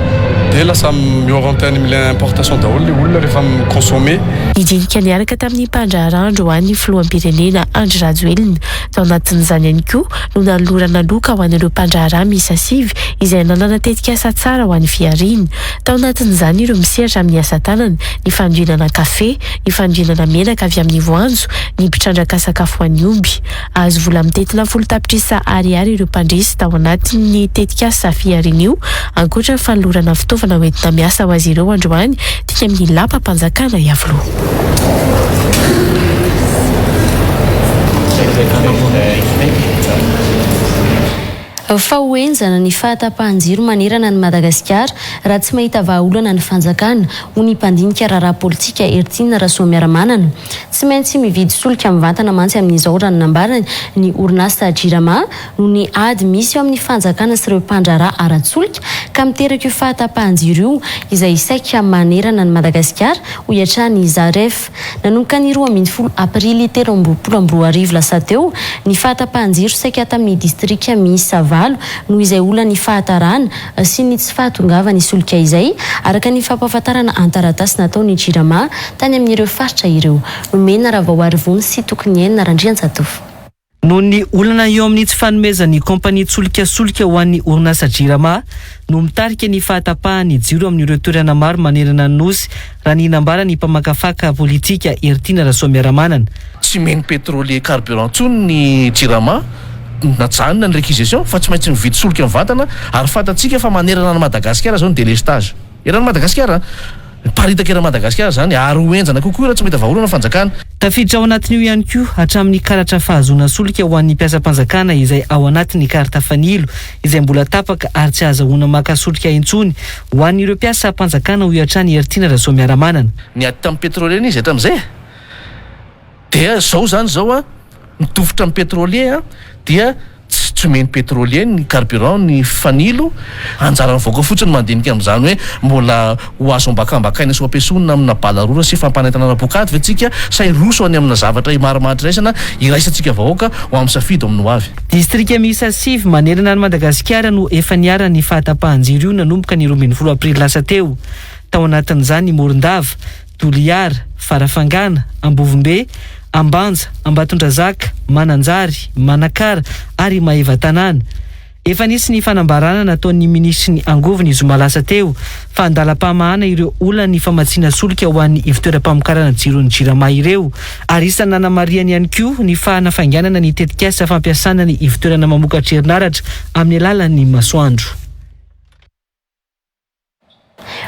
dia lasa miorienteny amin'ilay importation daholo le olona rehefa mikonsome. Nidinika niaraka tamin'ny mpandraharaha androany filoham-pirenena Andry Rajoelina tao anatin'izany ihany koa no nanolorana loka ho an'ireo mpandraharaha miisa 5 izay nanana tetikasa tsara ho an'ny fiariana. Tao anatin'izany ireo misehatra amin'ny asa tanana, ny fandrinana kafe, ny fandrinana menaka avy amin'ny voanjo, ny mpitrandraka sakafo an'ny omby. Azo vola mitetina 10 tapitrisa ariary ireo mpandresy tao anatin'ny tetikasa fiariana io ankoatra ny fanolorana fitaovana hoentina miasa ho azy ireo androany teny amin'ny lapa-mpanjakana Iavoloha. Fa hoenjana ny fahatapahan-jiro manerana ny Madagasikara raha tsy mahita vahaolana ny fanjakana ho ny mpandinika raharaha politika Ertina Rasoamiaramanana. Tsy maintsy mividy solika mivantana mantsy amin'izao raha nambarany ny orinasa Jirama no ny ady misy eo amin'ny fanjakana sy ireo mpandraharaha ara-tsolika ka miteraka io fahatapahan-jiro io izay saika manerana ny Madagasikara ho hiatrany Zaref. Nanomboka ny 12 Aprily 2022 lasa teo ny fahatapahan-jiro saika tamin'ny distrika miisa valo noho izay olona ny fahatarana sy ny tsy fahatongava ny solika izay araka ny fampahafantarana antaratasy nataony Jirama tany amin'ireo faritra ireo. Nomena Ravavoarivony sy tokony enina Randrianjatovo. Noho ny olana eo amin'ny tsy fanomezan'ny kompania solika ho an'ny orinasa Jirama no mitarika ny fahatapahany jiro amin'ireo toerana maro manerana ny nosy raha ny nambara ny mpamakafaka politika Ertina Rasoamiaramanana. Tsy meny pétrolier carburant tsony ny Jirama najanona ny réquisition fa tsy maintsy mividy solika amin'ny vatana ary fantatsika fa manerana ny Madagasikara zao ny délestage. Eran'ny Madagasikara paritaka eran'ny Madagasikara zany ary hoenjana kokoa raha tsy mety vahaolana fanjakana. Tafiditra ao anatin'io ihany koa hatramin'ny karatra fahazoana solika ho an'ny mpiasam-panjakana izay ao anatin'ny karta fanilo izay mbola tapaka ary tsy azahoana maka solika intsony ho an'ireo mpiasam-panjakana ho iatrany Ertina Rasoamiaramanana. Ny ady tamin'ny pétrolier izy hatramin'izay dia zao zany zao mitovitra amin'ny pétrolier dia tsy meny pétrolier ny carburant ny fanilo anjarany voaka fotsiny mandinika amin'izany hoe mbola ho azo ambakambakaina sy ho ampiasaina amina balarora sy fampanentana rapokady fa tsika say roso any amina zavatra maromaritra raisana iraisantsika vahoaka ho amin'ny safidy amin'ny hoavy. Distrika miisa 7 manerana ny Madagasikara no efa niarany fahatapahan-jiro io nanomboka ny 12 aprily lasa teo. Tao anatin'izany Morondava, Toliara, Farafangana, Ambovombe, Ambanja, Ambatondrazaka, Mananjary, Manakara ary Maeva Tanàna. Efa nisy ny fanambarana nataon'ny ministry ny angovony zoma lasa teo fa andalam-pamahana ireo olona ny famatsiana solika ho an'ny ivitoeram-pamokarana jiron'ny Jirama ireo ary isany nanamariany ihany koa ny fahanafainganana ny tetikasa fampiasana ny ivitoerana mamokatra herinaratra amin'ny alalan'ny masoandro.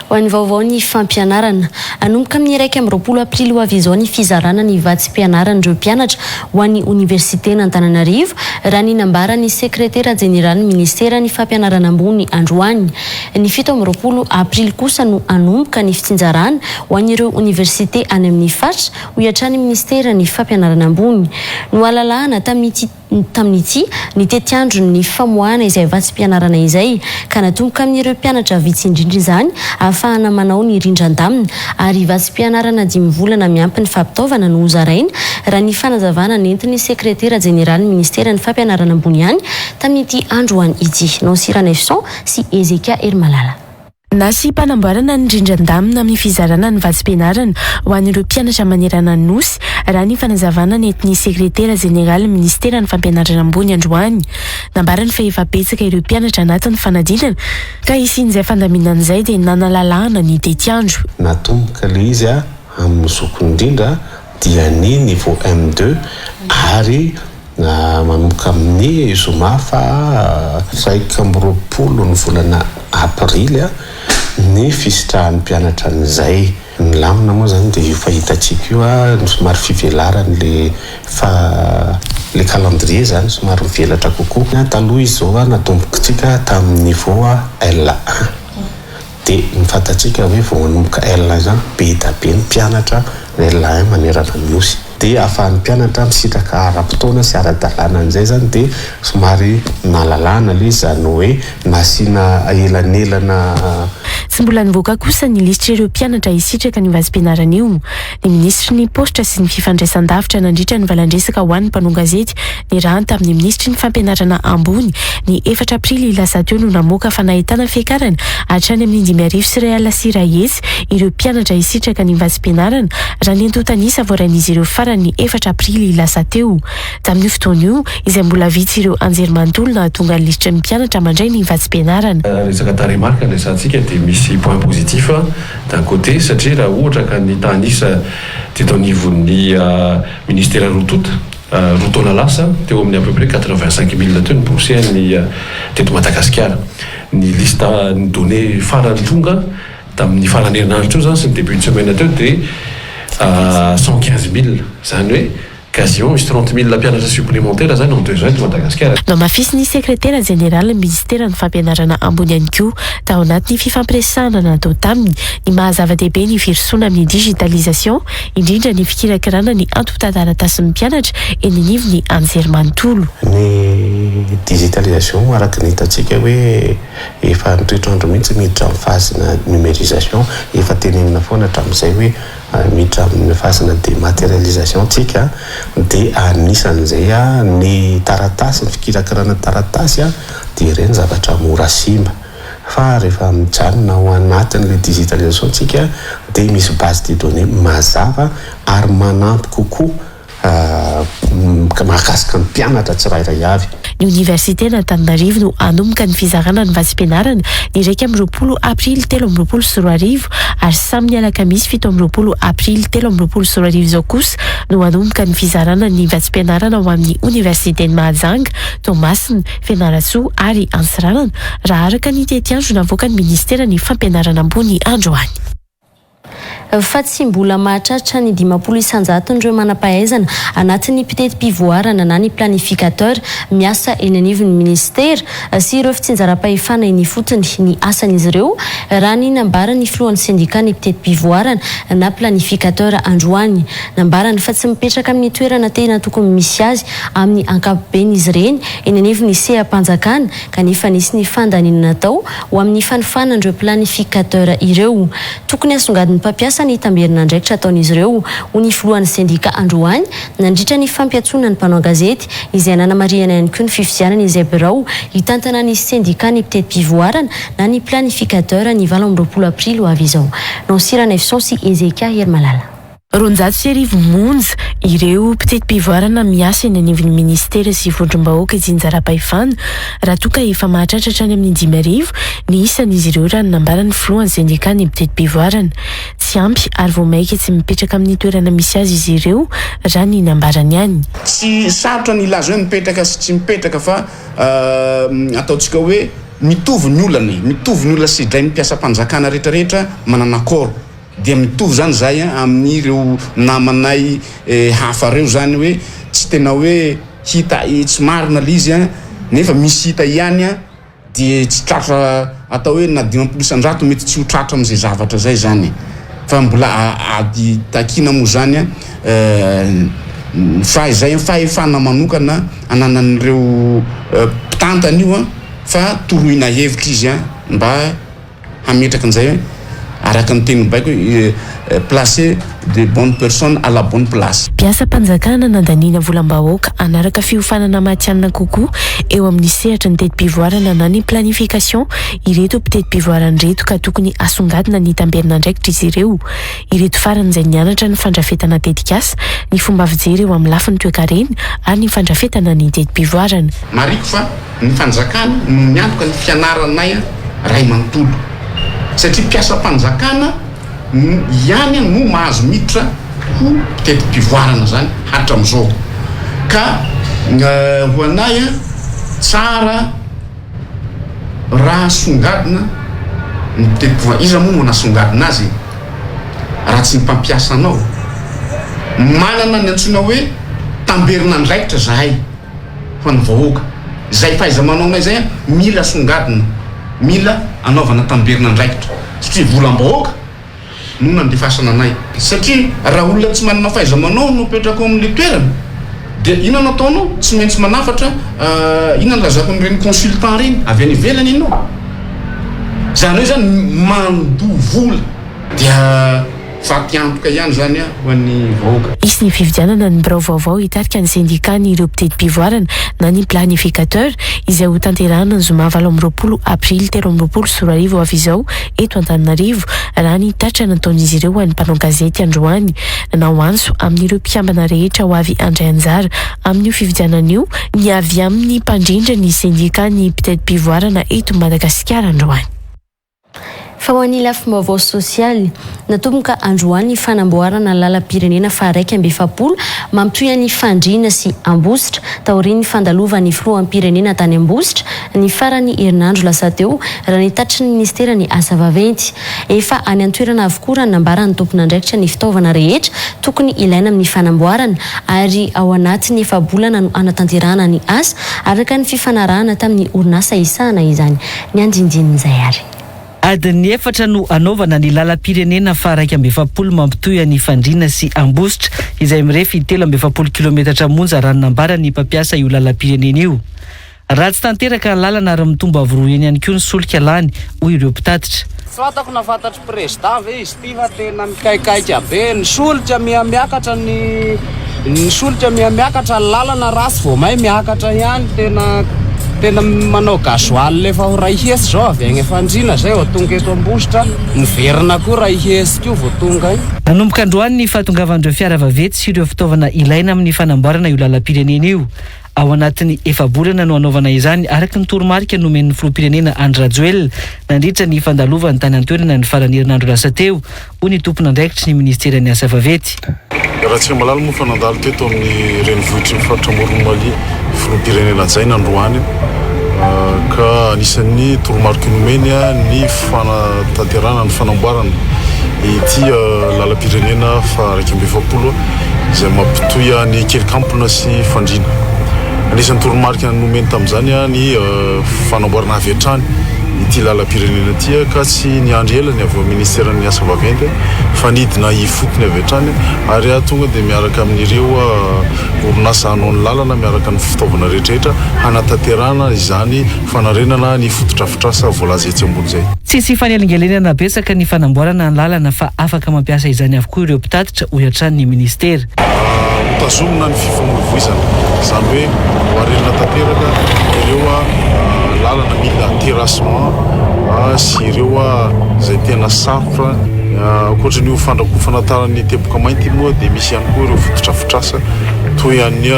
Ho an'ny vaovao ny fampianarana anomboka amin'ny 1 aprily ho avy izao ny fizarana ny vatsim-pianaran'ireo mpianatra ho an'ny Université n'Antananarivo raha ny nambarany sekretera jeneraly ministera ny fampianarana ambony androany. Ny 7 aprily kosa no anomboka ny fitsinjarana ho an'ireo université any amin'ny faritra ho iatrany ministera ny fampianarana ambony. No alalahana tamin'ity ny tetiandro ny famoahana izay vatsim-pianarana izay ka natomboka amin'ireo mpianatra vitsy indrindra izany ahafahana manao ny rindran-damina ary vatsim-pianarana 5 volana miampy ny fampitaovana no hozaraina raha ny fanazavana nentiny sekretera jeneraly ministera ny fampianarana ambony ihany tamin'ity androany ity. Nansirana Efson sy Ezekia Ermalala. Nasy mpanamboarana ny rindran-damina amin'ny fizarana ny vatsim-pianarana ho an'ireo mpianatra manerana ny nosy raha ny fanazavana nentin'ny sekretera jeneraly ministera ny fampianarana ambony androany. Nambarany fa efa betsaka ireo mpianatra anatin'ny fanadinana ka isin'izay fandaminan'izay dia nanalalahana ny tetiandro. Natomboka le izy amin'ny zokony indrindra dia ny niveau M2 ary manomboka amin'ny zoma fa 20 ny volana aprily ny fisitrahan'ny mpianatra an'izay. Ny lamina moa zany dia io fahitatsika io somary fivelarany le calendrier zany somary mivelatra kokoa. Taloha izy zao natombokitsika tamin'ny niveau L1 dia mifantatsika hoe vao manomboka L1 zany be da be ny mpianatra L1 manerana ny nosy dia ahafahan'ny mpianatra misitraka ara-potoana sy ara-dalàna an'izay zany dia somary nalalàna le zany hoe nasiana elanelana. Tsy mbola nivoaka kosa ny lisitra ireo mpianatra hisitraka ny vatsim-pianarana io. Ny ministry ny postra sy ny fifandraisan-davitra nandritra ny valandresaka ho an'ny mpanao gazety ny rahany tamin'ny ministry ny fampianarana ambony ny 4 aprily lasa teo no namoaka fanahitana fiakarana hatrany amin'ny 5 sy 1 ireo mpianatra hisitraka ny vatsim-pianarana raha ny antotanisa voaran'izy ireo farany 4 aprily lasa teo. Tamin'io fotoana io izay mbola vitsy ireo anjerimanontolo na tonga ny lisitra ny mpianatra mandray ny vatsim-pianarana. Resaka taremarka resantsika dia misy point positif d'un côté satria raha ohatra ka ny tanisa teto anivon'ny ministera roa tota roa taona lasa teo amin'ny à peu près 85 000 teo ny boursiany teto Madagasikara. Ny lista ny données farany tonga tamin'ny farany herinandro teo zany sy ny début de semaine teo dia 115 000 zany hoe quasiment misy 30 000 mpianatra supplémentaire zany en 2 ans de Madagasikara. No mafisy ny sekretera jeneraly ministera ny fampianarana ambony ihany koa tao anatin'ny fifampiresahana natao taminy ny mahazava-dehibe ny virosoana amin'ny digitalisation indrindra ny fikirakirana ny antotan-taratasy ny mpianatra eny anivony anjerimanontolo. Ny digitalisation araka ny hitantsika hoe efa nitoetrandro mihitsy miditra amin'ny phase-na numérisation efa tenenina foana hatramin'izay hoe miditra amin'ny phase-na dématérialisation tsika dia anisan'izay ny taratasy ny fikirakirana taratasy dia ireny zavatra mora simba fa rehefa mijanona ao anatin'le digitalisation tsika dia misy base de données mazava ary manampy kokoa mahakasika ny mpianatra tsirairay avy. Ny Université n'Antananarivo no anomboka ny fizarana ny vasim-pianarana ny 2 aprily 2024 ary samy ny alakamisy 7 aprily 2024 izao kosa no anomboka ny fizarana ny vasim-pianarana ao amin'ny Université ny Mahajanga, Toamasina, Fianarantsoa ary Antsiranana raha araka ny tetiandro navoaka ny Ministera ny Fampianarana ambony androany. Fa tsy mbola mahatratra ny 500 isanjaton'ireo manam-pahaizana anatin'ny mpitety-pivoarana na ny planificateur miasa eny anivon'ny ministera sy ireo fitsinjaram-pahefana eny fotony ny asan'izy ireo raha ny nambarany filohan'ny sindika ny mpitety-pivoarana na planificateur androany. Nambarany fa tsy mipetraka amin'ny toerana tena tokony misy azy amin'ny ankapoben'izy ireny eny anivon'ny seha-panjakana kanefa nisy ny fandaninana natao ho amin'ny fanofanan'ireo planificateur ireo. Tokony asongadin'ny mpampiasa ny tamberina andraikitra ataon'izy ireo ho ny filohan'ny sindika androany nandritra ny fampiatsona ny mpanao gazety izay nanamariana ihany koa ny fifidianana izay birao hitantana ny sindika ny mpitety-pivoarana na ny planificateur ny 20 aprily ho avy izao. Nansirana Efson sy Ezeka Hermalala. 200 monja ireo mpitety-pivoarana miasa eny anivon'ny ministera sy vondrom-bahoaka tsinjaram-pahefana raha toka efa mahatratratra any amin'ny 5,000 ny isan'izy ireo raha nambarany filohan'ny sindika ny mpitety-pivoarana. Tsy ampy ary vao maika tsy mipetraka amin'ny toerana misy azy izy ireo raha ny nambarany ihany. Tsy sarotra ny ilazo hoe mipetraka sy tsy mipetraka fa ataontsika hoe mitovy ny olana, mitovy ny olona sy dray mpiasa mpanjakana rehetrarehetra mananakoro. Dia mitovy zany zay amin'ireo namanay hafa reo zany hoe tsy tena hoe hita tsy marina lizy nefa misy hita ihany dia tsy tratra atao hoe na 500 isanjato mety tsy ho tratra amin'izay zavatra zay zany fa mbola ady takina moa zany fa izay fahefana manokana ananan'ireo mpitantana io fa torohina hevitra izy mba hametraka an'izay araka ny teny baiko placer de bonnes personnes à la bonne place. Mpiasa-mpanjakana nandaniana volam-bahoaka anaraka fiofanana matianina kokoa eo amin'ny sehatra ny tety-pivoarana na ny planification ireto mpitety-pivoarana reto ka tokony asongadina ny tamberina andraikitra izy ireo. Ireto faran'izay nianatra ny fandrafetana tetikasa, ny fomba fijery eo amin'ny lafiny toe-karena ary ny fandrafetana ny tety-pivoarana. Mariko fa ny fanjakana no miantoka ny fianaranay ray manontolo satria mpiasa-mpanjakana ihany no mahazo miditra ho mpitety-pivoarana zany hatramin'izao ka ho anay tsara raha songadina ny mpitety-pivoarana. Iza moa no nasongadina azy raha tsy ny mpampiasa anao manana ny antsoina hoe tamberina andraikitra zahay ho an'ny vahoaka zay fahaiza manaonay zay mila songadina, mila anaovana tamberina andraikitra satria volam-bahoaka no nandefasana anay satria raha olona tsy manana fahaiza manao no petraka amin'le toerana dia ina no ataonao tsy maintsy manafatra ina no lazako n'ireny consultant reny avy any ivelany ianao zany hoe zany mandovola dia fatiantoka ihany zany ho an'ny vahoaka. Isy ny fividianana ny birao vaovao hitarika ny sindika ny ireo mpitety-pivoarana na ny planificateur izay ho tanterahana ny zoma 20 aprily 2024 avy izao eto Antananarivo raha ny tatra nataon'izy ireo ho an'ny mpanao gazety androany nanao anso amin'ireo mpiambana rehetra ho avy andray anjara amin'io fividianana io ny avy amin'ny mpandrindra ny sindika ny mpitety-pivoarana eto Madagasikara androany. Fa ho an'ny lafim-baovao sosialy natomboka androany fanamboarana lalam-pirenena fa 170 mampitohy ny fandriana sy ambositra taorian'ny fandalovan'ny filoham-pirenena tany ambositra ny farany herinandro lasa teo raha ny tatry ny ministera ny asa vaventy. Efa any an-toerana avokoa ny nambarany tompona andraikitra ny fitaovana rehetra tokony ilaina amin'ny fanamboarana ary ao anatiny efa bolana no anatanterahana ny asa araka ny fifanarahana tamin'ny orinasa isahana izany ny andindinin'izay ary. Adiny 4 no anaovana ny lalam-pirenena fa 170 mampitohy ny fandriana sy ambositra izay mirefy 370 kilometatra monja raha nambara ny mpampiasa io lalam-pirenena io. Raha tsy tanteraka ny lalana ary mitomba avy eny ihany koa ny solika lany hoy ireo mpitatitra. Fatako na fantatry président ve izy ty fa tena mikaikaika be ny solika miakatra ny solika miakatra ny lalana rasy vao may miakatra ihany tena tena manao gasoaly lefa ho ray hesy zao avy agny efandrina zay vao tonga eto ambositra miverina koa ray hesy koa vao tonga iny. Nanomboka androany ny fahatongavandreo fiara vaventy sy ireo fitaovana ilaina amin'ny fanamboarana io lalam-pirenena io. Ao anatin'ny efa-bolana no anaovana izany araka ny toromarika nomen'ny filoham-pirenena Andry Rajoelina nandritra ny fandalovany tany an-toerana ny farany herinandro lasa teo, hoy ny tompon'andraikitry ny ministeran'ny asa vaventy. Raha tsy malala moa fa nandalo teto amin'ny renivohitry ny faritra Moron'Omaly filoham-pirenena Anjaina androany ka anisan'ny toromarika nomeny ny fanatanterana ny fanamboarana ity lalam-pirenena fa 2020 izay mampitohy ny kelikampona sy fandrina. Anisan'ny toromarika nomeny tamin'izany ny fanamboarana avy hatrany ity lalam-pirenena ity ka tsy niandry ela ny avy ao ministeran'ny asa vaventy fa nidina ifotony avy hatrany ary tonga dia miaraka amin'ireo orinasa hanao ny lalana miaraka ny fitaovana rehetrarehetra hanatanterana izany fanarenana ny fotodrafitrasa voalaza etsy ambony zay. Tsisy fanelingelenana betsaka ny fanamboarana ny lalana fa afaka mampiasa izany avokoa ireo mpitatitra hoy hatrany ny ministera. Tazomina ny fifamoivoizana izany hoe hoarenana tanteraka ireo lalana mila terrassement sy ireo izay tena sarotra ankoatran'io fandrakofana taran'ny teboka mainty moa dia misy ihany koa ireo fotodrafitrasa toy an'ny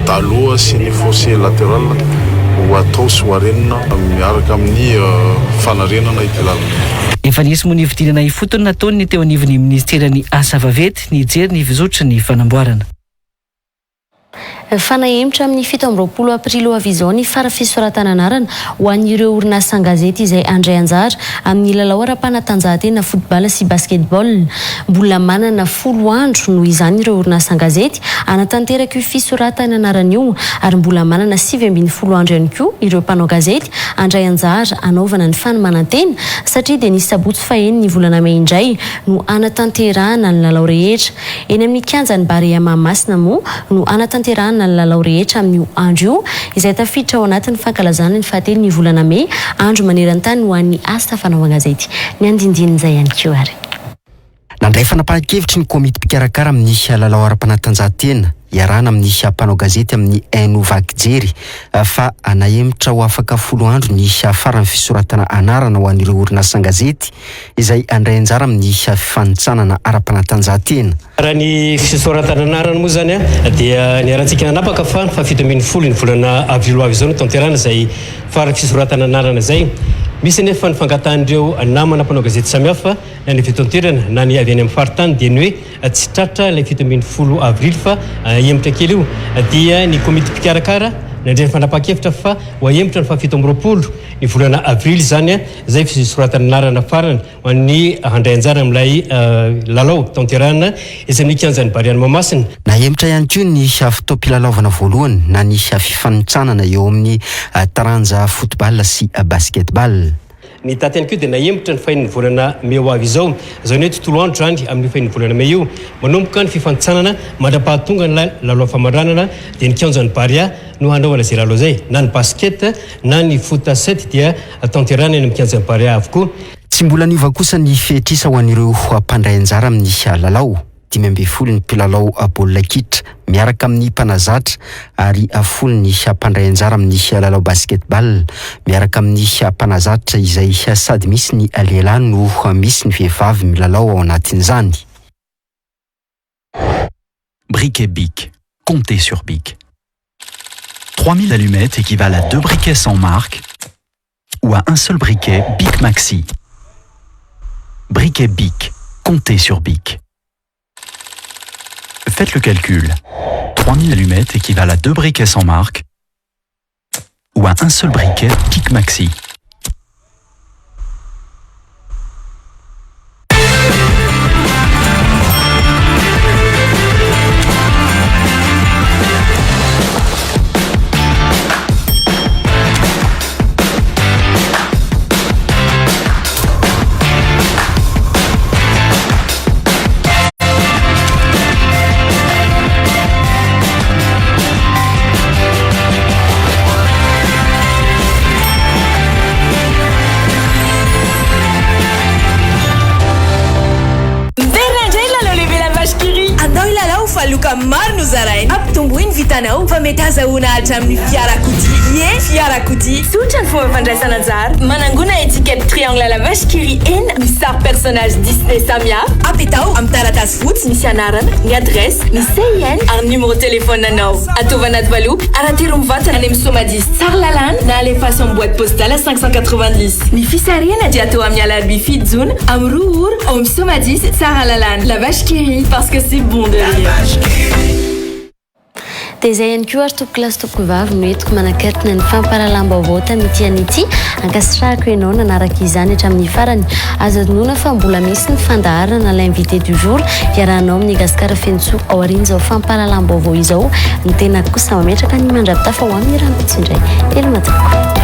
daloa sy ny fossé latéral ho atao sy hoarenana miaraka amin'ny fanarenana ity lalana. Efa nisy moa ny vidinana ifotony nataony teo anivon'ny ministeran'ny asa vaventy ny hijery ny fizotry ny fanamboarana. Fanahemitra amin'ny 17 aprily ho avy izao ny fara-fisoratana anarana ho an'ireo orinasa gazety izay andray anjara amin'ny lalao ara-panatanjahantena football sy basketball. Mbola manana 10 andro no izany ireo orinasa gazety anatanteraka io fisoratana anarana io ary mbola manana 9 andro ihany koa ireo mpanao gazety andray anjara anaovana ny fanomanantena satria dia nisy sabotsy fahen'ny volana May indray no anatanterahana ny lalao rehetra. Eny amin'ny kianjan'ny Barea Mahamasina moa no anatanterahana ny lalao rehetra amin'io andro io izay tafiditra ao anatin'ny fankalazana ny fahatelon'ny volana May andro maneran-tany ho an'ny asa fanaovana gazety. Ny andindinin'izay ihany koa ary. Nandray fanapahan-kevitry ny komity mpikarakara amin'ny lalao ara-panatanjahantena iarahana amin'ny mpanao gazety amin'ny Aino Vakijery fa anahemitra ho afaka 10 andro ny farany fisoratana anarana ho an'ireo orinasa gazety izay andray anjara amin'ny fifanitsanana ara-panatanjahantena. Raha ny fisoratana anarana moa zany dia ny arantsika nanapaka fa 17 ny volana avrily avy izao no tanterana izay farany fisoratana anarana izay. Misy nefa ny fangatan'ireo namana mpanao gazety samihafa na ny fitonterana na ny avy any amin'ny faritany dia ny hoe tsy tratra ilay 17 avrily fa hemitra kely io dia ny komity mpikarakara nandray fanapahan-kevitra fa ho ahemitra ny 17 ny volana avrily zany izay fisoratana anarana farany ho an'ny handray anjara amin'ilay lalao tanterana izay amin'ny kianjan'ny Barea Mahamasina. Nahemitra ihany koa ny fitaom-pilalaovana voalohany na ny fifanitsanana eo amin'ny taranja football sy basketball. Ny taty ihany koa dia nahemitra ny fahin'ny volana May ho avy izao. Izao ny hoe tontolo andro zany amin'ny fahin'ny volana May io. Manomboka ny fifantitsanana mandra-pahatonga ny lalao famandranana dia ny kianjan'ny Barea no hanaovana izay lalao izay. Na ny basket na ny foot 7 dia tanterana eny amin'ny kianjan'ny Barea avokoa. Tsy mbola niova kosa ny fehitrisa ho an'ireo mpandray anjara amin'ny lalao. 15 ny mpilalao baolina kitra miaraka amin'ny mpanazatra ary 10 ny mpandray anjara amin'ny lalao basketball miaraka amin'ny mpanazatra izay sady misy ny lehilahy no misy ny vehivavy milalao ao anatin'izany. Briquet Bic. Comptez sur Bic. 3000 allumettes équivalent à 2 briquets sans marque ou à un seul briquet Bic Maxi. Briquet Bic. Comptez sur Bic. Faites le calcul. 3000 allumettes équivalent à 2 briquets sans marque ou à un seul briquet Bic Maxi. fa maro no zarainy ampitomboiny vitanao fa mety azahoana hatramin'ny fiarakodia fiarakodia sotra ny fomba fandraisana anjara manangona étiquette triangle à la vache qui rit n misy sary personnage Disney samihafa apetao amin'ny taratasy fotsy misy anarana ny adresse ny CIN ary numéro téléphone anao ataova anaty valoky arahatero mivatana any amin'ny somadis tsara lalàna na alefaso amin'ny boîte postale 590 ny fisariana dia atao amin'ny alarbi fito jona amin'ny roa ora ao amin'ny somadis tsara lalàna la vache qui rit parce que c'est bon de rire. Dia izay ihany koa ary toko klasy toko vavy no entiko manakaitina ny famparalam-baovao tamin'ity an'ity ankasitrahako ianao nanaraka izany hatramin'ny farany azo adinoina fa mbola misy ny fandaharana l'invité du jour iarahanao amin'ny gasikara fentsoko ao aorian'izao famparalam-baovao izao ny tena kosa mametraka ny mandrapitafa ho amin'ny rampitsindray elo matoko.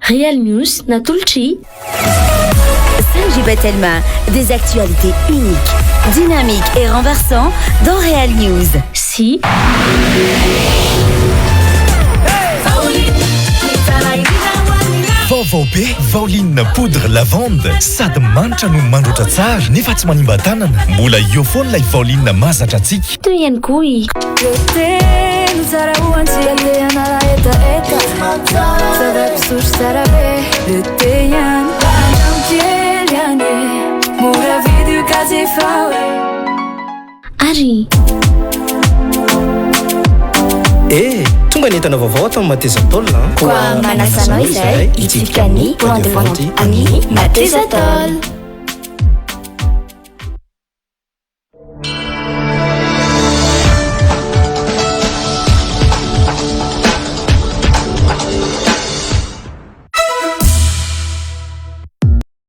Real News Natulchi. Sergi Batelma, des actualités uniques, dynamiques et renversantes dans Real News. Si. Vaovao be Vaoline poudre lavande sady manitra no mandroatra tsara nefa tsy manimba tanana mbola io foana ilay Vaoline mazatra antsika toy ihany koa Ari tonga ny entana vaovao atao Matezatolna koa manasanao izay itsipika ny point de vente amin'ny Matezatol.